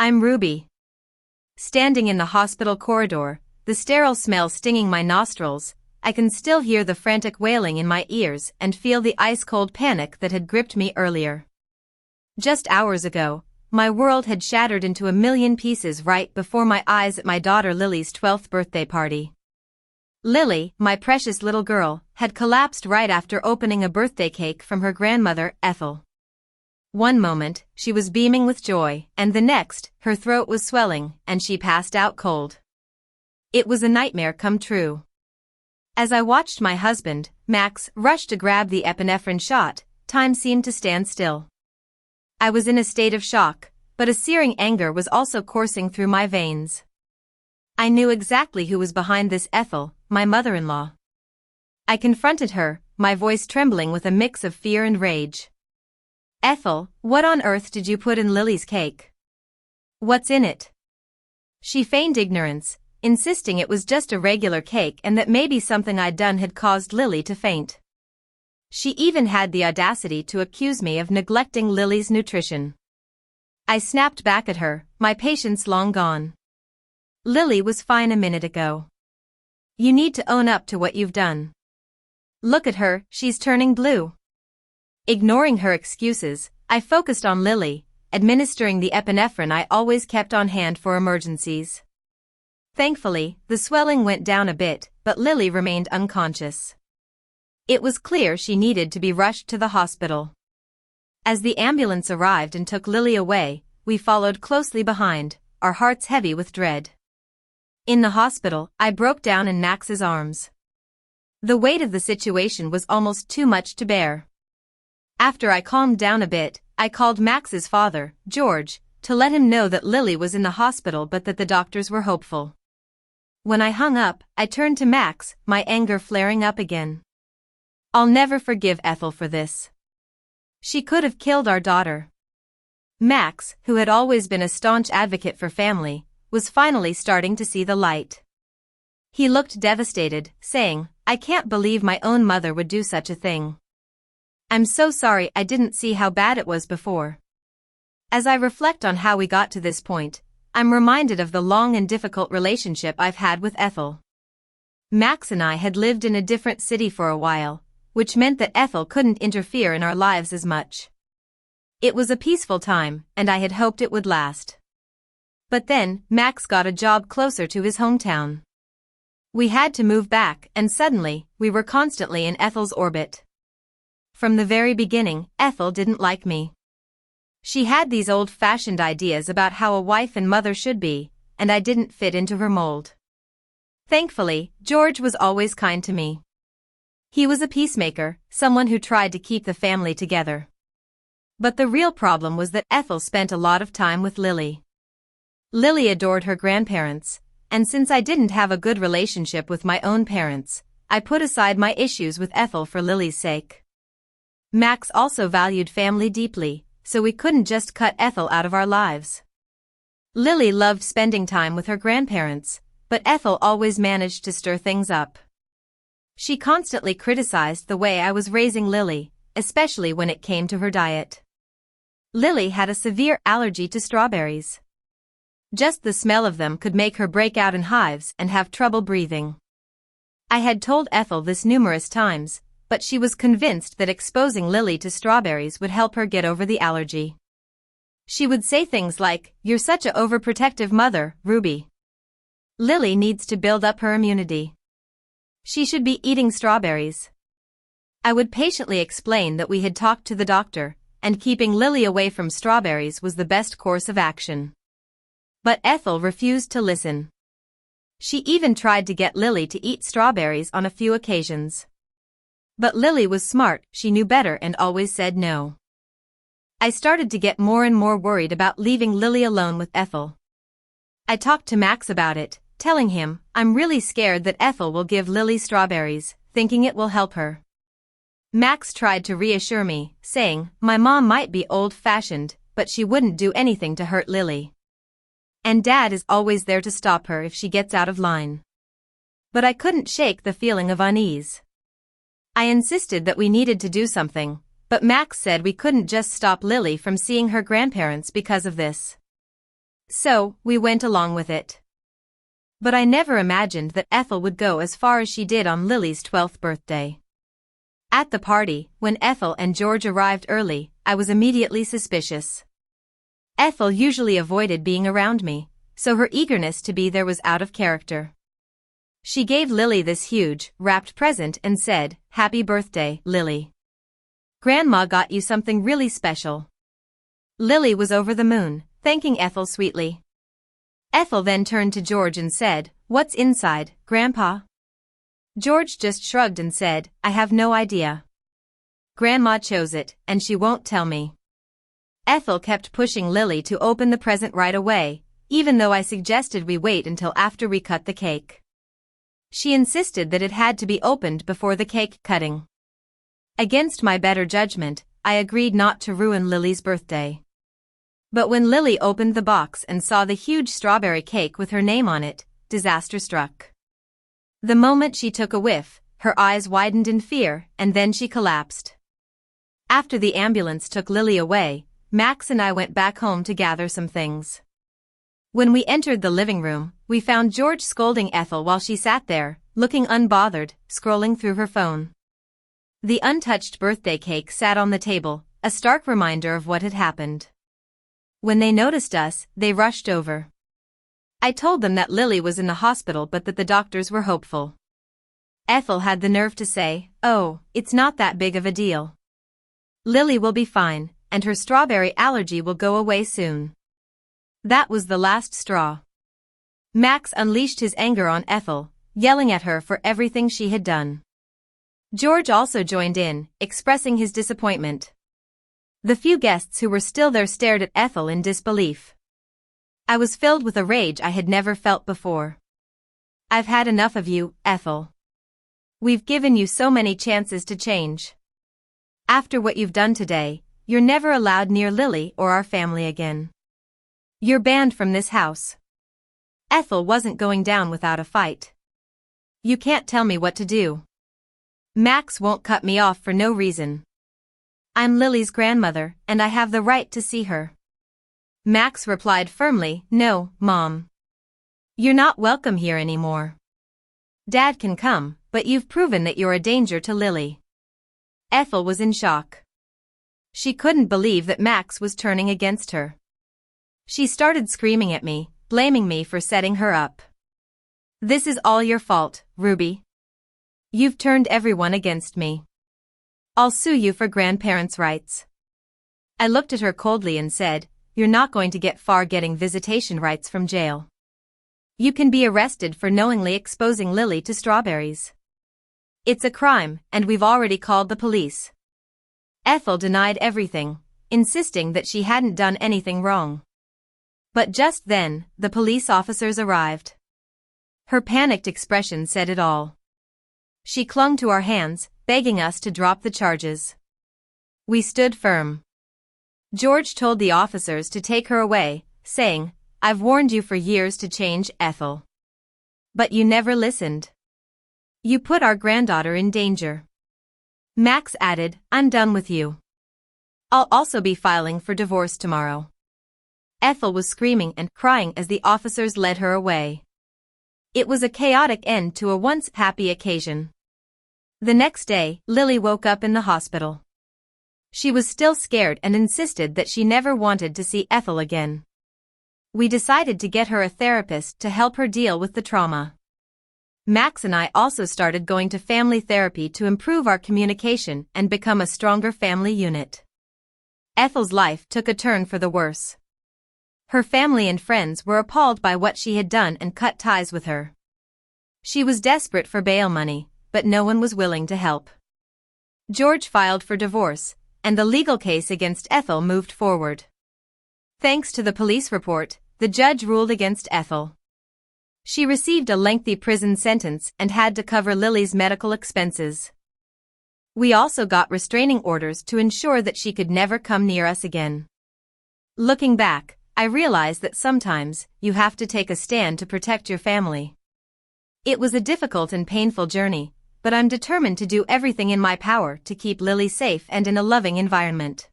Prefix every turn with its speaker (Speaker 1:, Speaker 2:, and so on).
Speaker 1: I'm Ruby. Standing in the hospital corridor, the sterile smell stinging my nostrils, I can still hear the frantic wailing in my ears and feel the ice-cold panic that had gripped me earlier. Just hours ago, my world had shattered into a million pieces right before my eyes at my daughter Lily's 12th birthday party. Lily, my precious little girl, had collapsed right after opening a birthday cake from her grandmother, Ethel. One moment, she was beaming with joy, and the next, her throat was swelling, and she passed out cold. It was a nightmare come true. As I watched my husband, Max, rush to grab the epinephrine shot, time seemed to stand still. I was in a state of shock, but a searing anger was also coursing through my veins. I knew exactly who was behind this: Ethel, my mother-in-law. I confronted her, my voice trembling with a mix of fear and rage. "Ethel, what on earth did you put in Lily's cake? What's in it?" She feigned ignorance, insisting it was just a regular cake and that maybe something I'd done had caused Lily to faint. She even had the audacity to accuse me of neglecting Lily's nutrition. I snapped back at her, my patience long gone. "Lily was fine a minute ago. You need to own up to what you've done. Look at her, she's turning blue." Ignoring her excuses, I focused on Lily, administering the epinephrine I always kept on hand for emergencies. Thankfully, the swelling went down a bit, but Lily remained unconscious. It was clear she needed to be rushed to the hospital. As the ambulance arrived and took Lily away, we followed closely behind, our hearts heavy with dread. In the hospital, I broke down in Max's arms. The weight of the situation was almost too much to bear. After I calmed down a bit, I called Max's father, George, to let him know that Lily was in the hospital but that the doctors were hopeful. When I hung up, I turned to Max, my anger flaring up again. "I'll never forgive Ethel for this. She could have killed our daughter." Max, who had always been a staunch advocate for family, was finally starting to see the light. He looked devastated, saying, "I can't believe my own mother would do such a thing. I'm so sorry I didn't see how bad it was before." As I reflect on how we got to this point, I'm reminded of the long and difficult relationship I've had with Ethel. Max and I had lived in a different city for a while, which meant that Ethel couldn't interfere in our lives as much. It was a peaceful time, and I had hoped it would last. But then, Max got a job closer to his hometown. We had to move back, and suddenly, we were constantly in Ethel's orbit. From the very beginning, Ethel didn't like me. She had these old-fashioned ideas about how a wife and mother should be, and I didn't fit into her mold. Thankfully, George was always kind to me. He was a peacemaker, someone who tried to keep the family together. But the real problem was that Ethel spent a lot of time with Lily. Lily adored her grandparents, and since I didn't have a good relationship with my own parents, I put aside my issues with Ethel for Lily's sake. Max also valued family deeply, so we couldn't just cut Ethel out of our lives. Lily loved spending time with her grandparents, but Ethel always managed to stir things up. She constantly criticized the way I was raising Lily, especially when it came to her diet. Lily had a severe allergy to strawberries. Just the smell of them could make her break out in hives and have trouble breathing. I had told Ethel this numerous times, but she was convinced that exposing Lily to strawberries would help her get over the allergy. She would say things like, "You're such a overprotective mother, Ruby. Lily needs to build up her immunity. She should be eating strawberries." I would patiently explain that we had talked to the doctor, and keeping Lily away from strawberries was the best course of action. But Ethel refused to listen. She even tried to get Lily to eat strawberries on a few occasions. But Lily was smart, she knew better and always said no. I started to get more and more worried about leaving Lily alone with Ethel. I talked to Max about it, telling him, "I'm really scared that Ethel will give Lily strawberries, thinking it will help her." Max tried to reassure me, saying, "My mom might be old-fashioned, but she wouldn't do anything to hurt Lily. And Dad is always there to stop her if she gets out of line." But I couldn't shake the feeling of unease. I insisted that we needed to do something, but Max said we couldn't just stop Lily from seeing her grandparents because of this. So, we went along with it. But I never imagined that Ethel would go as far as she did on Lily's 12th birthday. At the party, when Ethel and George arrived early, I was immediately suspicious. Ethel usually avoided being around me, so her eagerness to be there was out of character. She gave Lily this huge, wrapped present and said, "Happy birthday, Lily. Grandma got you something really special." Lily was over the moon, thanking Ethel sweetly. Ethel then turned to George and said, "What's inside, Grandpa?" George just shrugged and said, "I have no idea. Grandma chose it, and she won't tell me." Ethel kept pushing Lily to open the present right away, even though I suggested we wait until after we cut the cake. She insisted that it had to be opened before the cake cutting. Against my better judgment, I agreed not to ruin Lily's birthday. But when Lily opened the box and saw the huge strawberry cake with her name on it, disaster struck. The moment she took a whiff, her eyes widened in fear, and then she collapsed. After the ambulance took Lily away, Max and I went back home to gather some things. When we entered the living room, we found George scolding Ethel while she sat there, looking unbothered, scrolling through her phone. The untouched birthday cake sat on the table, a stark reminder of what had happened. When they noticed us, they rushed over. I told them that Lily was in the hospital but that the doctors were hopeful. Ethel had the nerve to say, "Oh, it's not that big of a deal. Lily will be fine, and her strawberry allergy will go away soon." That was the last straw. Max unleashed his anger on Ethel, yelling at her for everything she had done. George also joined in, expressing his disappointment. The few guests who were still there stared at Ethel in disbelief. I was filled with a rage I had never felt before. "I've had enough of you, Ethel. We've given you so many chances to change. After what you've done today, you're never allowed near Lily or our family again. You're banned from this house." Ethel wasn't going down without a fight. "You can't tell me what to do. Max won't cut me off for no reason. I'm Lily's grandmother, and I have the right to see her." Max replied firmly, "No, Mom. You're not welcome here anymore. Dad can come, but you've proven that you're a danger to Lily." Ethel was in shock. She couldn't believe that Max was turning against her. She started screaming at me, blaming me for setting her up. "This is all your fault, Ruby. You've turned everyone against me. I'll sue you for grandparents' rights." I looked at her coldly and said, "You're not going to get far getting visitation rights from jail. You can be arrested for knowingly exposing Lily to strawberries. It's a crime, and we've already called the police." Ethel denied everything, insisting that she hadn't done anything wrong. But just then, the police officers arrived. Her panicked expression said it all. She clung to our hands, begging us to drop the charges. We stood firm. George told the officers to take her away, saying, "I've warned you for years to change, Ethel. But you never listened. You put our granddaughter in danger." Max added, "I'm done with you. I'll also be filing for divorce tomorrow." Ethel was screaming and crying as the officers led her away. It was a chaotic end to a once happy occasion. The next day, Lily woke up in the hospital. She was still scared and insisted that she never wanted to see Ethel again. We decided to get her a therapist to help her deal with the trauma. Max and I also started going to family therapy to improve our communication and become a stronger family unit. Ethel's life took a turn for the worse. Her family and friends were appalled by what she had done and cut ties with her. She was desperate for bail money, but no one was willing to help. George filed for divorce, and the legal case against Ethel moved forward. Thanks to the police report, the judge ruled against Ethel. She received a lengthy prison sentence and had to cover Lily's medical expenses. We also got restraining orders to ensure that she could never come near us again. Looking back, I realized that sometimes you have to take a stand to protect your family. It was a difficult and painful journey, but I'm determined to do everything in my power to keep Lily safe and in a loving environment.